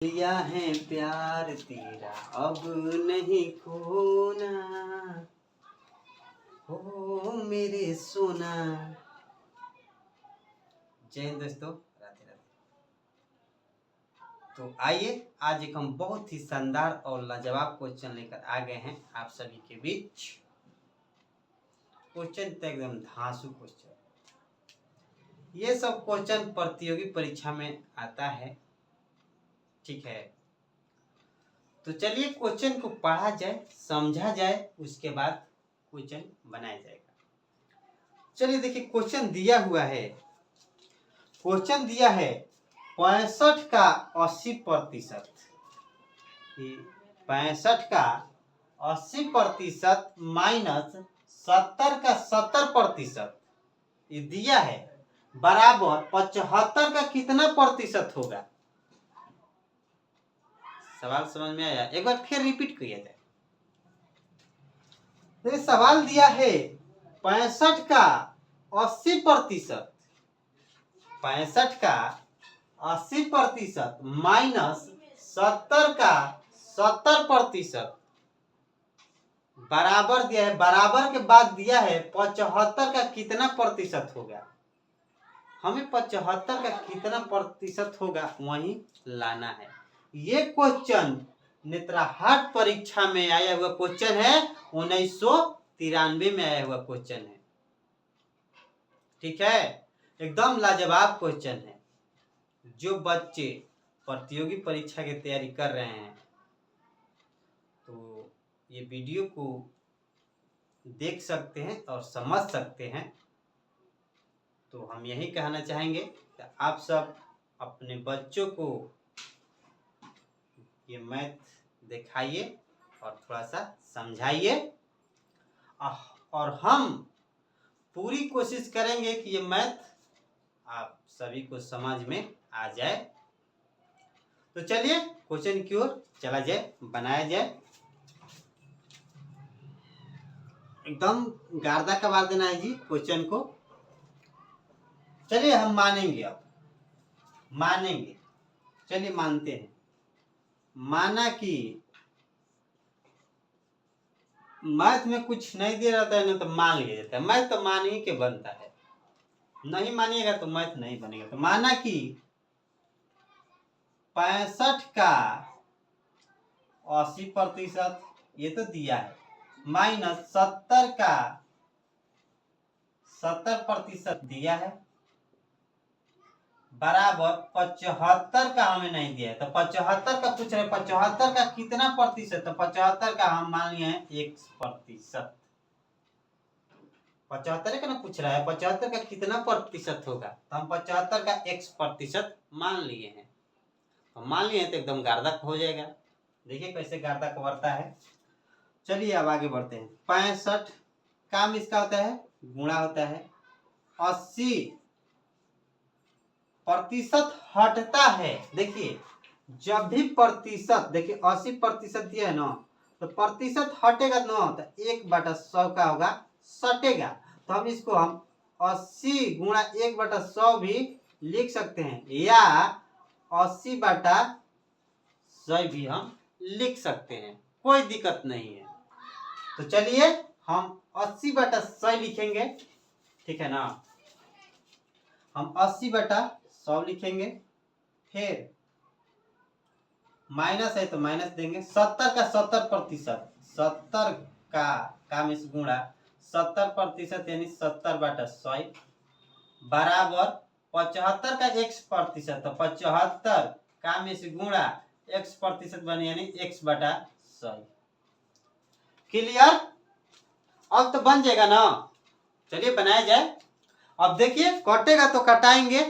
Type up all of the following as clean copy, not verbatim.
लिया है प्यार तेरा अब नहीं खोना, हो मेरे सोना। जय हिंद दोस्तों, राधे राधे। तो आइए आज एक हम बहुत ही शानदार और लाजवाब क्वेश्चन लेकर आ गए हैं आप सभी के बीच। क्वेश्चन तो एकदम धांसू क्वेश्चन। ये सब क्वेश्चन प्रतियोगी परीक्षा में आता है, ठीक है। तो चलिए क्वेश्चन को पढ़ा जाए, समझा जाए, उसके बाद क्वेश्चन बनाया जाएगा। चलिए देखिए क्वेश्चन दिया हुआ है। क्वेश्चन दिया है 65 का 80%, 65 का 80% माइनस 70 का 70% ये दिया है, बराबर 75 का कितना प्रतिशत होगा। सवाल समझ में आया? एक बार फिर रिपीट किया जाए। तो सवाल दिया है 65 का 80%, 65 का 80% माइनस 70 का 70% बराबर दिया है, बराबर के बाद दिया है 75 का कितना प्रतिशत होगा। हमें 75 का कितना प्रतिशत होगा वही लाना है। ये क्वेश्चन नेत्राहाट परीक्षा में आया हुआ क्वेश्चन है, 1993 में आया हुआ क्वेश्चन है, ठीक है। एकदम लाजवाब क्वेश्चन है। जो बच्चे प्रतियोगी परीक्षा की तैयारी कर रहे हैं तो ये वीडियो को देख सकते हैं और समझ सकते हैं। तो हम यही कहना चाहेंगे कि आप सब अपने बच्चों को ये मैथ दिखाइए और थोड़ा सा समझाइए, और हम पूरी कोशिश करेंगे कि ये मैथ आप सभी को समझ में आ जाए। तो चलिए क्वेश्चन की ओर चला जाए, बनाया जाए। एकदम गार्दा कबार देना है जी क्वेश्चन को। चलिए हम मानेंगे, अब मानेंगे। चलिए मानते हैं। माना कि मैथ में कुछ नहीं दे रहता है ना, तो मान लिया जाता है। मैथ तो मान ही के बनता है, नहीं मानिएगा तो मैथ नहीं बनेगा। तो माना कि 65 का 80% ये तो दिया है, माइनस 70 का 70% दिया है, बराबर 75 का हमें नहीं दिया है। तो 75 का पूछ रहे, 75 का कितना प्रतिशत। तो 75 का हम मान लिए हैं 1%। 75 का ना पूछ रहा है, 75 का कितना प्रतिशत होगा। तो हम 75 का 1% मान लिए हैं। तो मान लिए हैं तो एकदम गार्दक हो जाएगा। देखिए कैसे गार्दक बढ़ता है। चलिए अब आगे बढ़ते हैं। 65 काम इसका होता है गुणा होता है, 80% हटता है। देखिए जब भी प्रतिशत, देखिए 80% दिया है ना, तो प्रतिशत हटेगा ना, तो 1/100 का होगा, सटेगा। तो हम इसको 80 गुणा 1/100 भी लिख सकते हैं, या 80/100 भी हम लिख सकते हैं, कोई दिक्कत नहीं है। तो चलिए हम 80/100 लिखेंगे, ठीक है ना। हम 80/100 लिखेंगे, फिर माइनस है तो माइनस देंगे। 70 का 70%, 70 का काम इस गुणा 70% यानी 70/100 बराबर 75 का 1%। तो 75 काम इस गुणा 1% बने यानी 1/100। क्लियर? अब तो बन जाएगा ना। चलिए बनाया जाए। अब देखिए कटेगा तो कटाएंगे,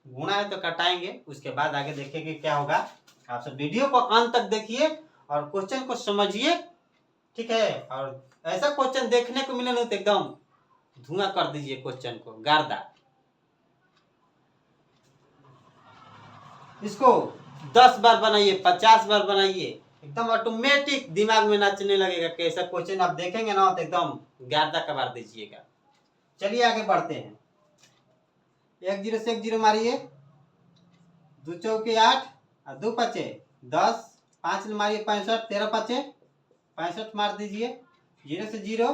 गुणा है तो कटाएंगे, उसके बाद आगे देखेंगे क्या होगा। आप सब वीडियो को अंत तक देखिए और क्वेश्चन को समझिए, ठीक है। और ऐसा क्वेश्चन देखने को मिले ना तो एकदम धुआं कर दीजिए क्वेश्चन को, गार्दा। इसको 10 बार बनाइए, 50 बार बनाइए, एकदम ऑटोमेटिक दिमाग में नाचने लगेगा कि ऐसा क्वेश्चन आप देखेंगे ना तो एकदम गार्दा कबार दीजिएगा। चलिए आगे बढ़ते हैं। 1 0 से 1 0 मारिए, 2 चौके 8, और 2 पचे 10, 5 मारिए 65, 13 पचे 65 मार दीजिए, 0 से 0,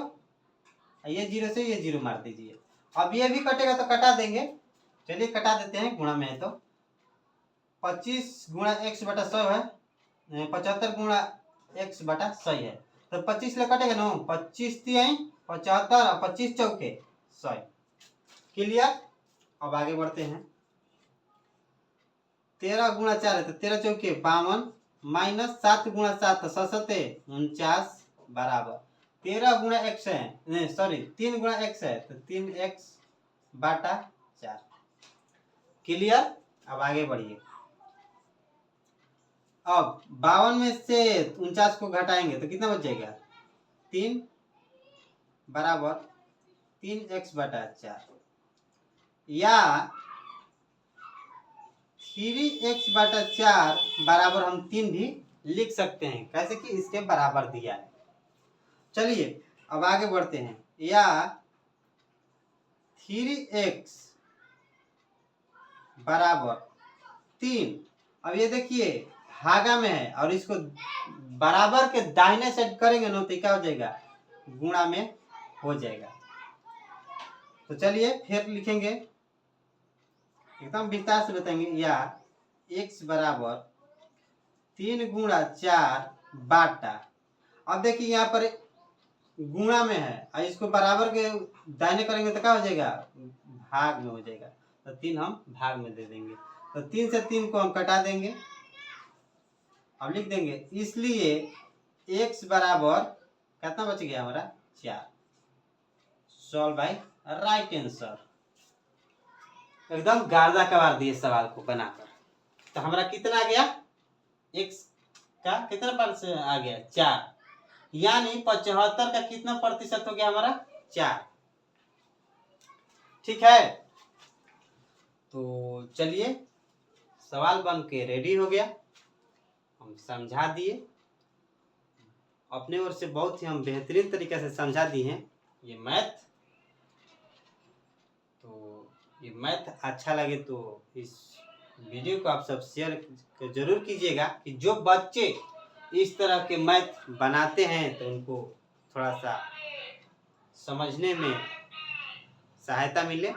ये 0 से ये 0 मार दीजिए। अब ये भी कटेगा तो कटा देंगे, चलिए कटा देते हैं, गुणा में है तो 25 गुणा x बटा 100 है, 75 गुणा x बटा 100 है, तो 25 ले कटेगा ना, 25 3 75 और 25 चौके 100। क्लियर। अब आगे बढ़ते हैं, 13 गुणा 4 है तो 13 चौके 52, माइनस 7 गुणा 7 तो 7 49 बराबर 13 गुणा x है, नहीं सॉरी 3 गुणा x है तो 3x बटा 4। क्लियर। अब आगे बढ़िए, अब 52 में से 49 को घटाएंगे तो कितना बच जाएगा, 3 बराबर 3x बटा 4, या 3x बटा 4 बराबर हम 3 भी लिख सकते हैं, कैसे कि इसके बराबर दिया है। चलिए अब आगे बढ़ते हैं, या 3x बराबर 3, अब ये देखिए भागा में है और इसको बराबर के दाहिने साइड करेंगे ना तो क्या हो जाएगा, गुणा में हो जाएगा। तो चलिए फिर लिखेंगे, एकदम विस्तार से बताएंगे, या x बराबर 3 गुणा 4 बाटा, अब देखिए यहाँ पर गुणा में है और इसको बराबर के दाहिने करेंगे तो क्या हो जाएगा, भाग में हो जाएगा, तो 3 हम भाग में दे देंगे, तो 3 से 3 को हम कटा देंगे। अब लिख देंगे, इसलिए x बराबर कितना बच गया हमारा, 4। Solve by right answer. एकदम गार्दा कबार दिए सवाल को बनाकर। तो हमारा कितना आ गया, x का कितना परसेंट आ गया, 4, यानी 75 का कितना प्रतिशत हो गया हमारा, 4। ठीक है, तो चलिए सवाल बन के रेडी हो गया, हम समझा दिए अपने ओर से, बहुत ही हम बेहतरीन तरीके से समझा दिए हैं ये मैथ। तो ये मैथ अच्छा लगे तो इस वीडियो को आप सब शेयर जरूर कीजिएगा, कि जो बच्चे इस तरह के मैथ बनाते हैं तो उनको थोड़ा सा समझने में सहायता मिले।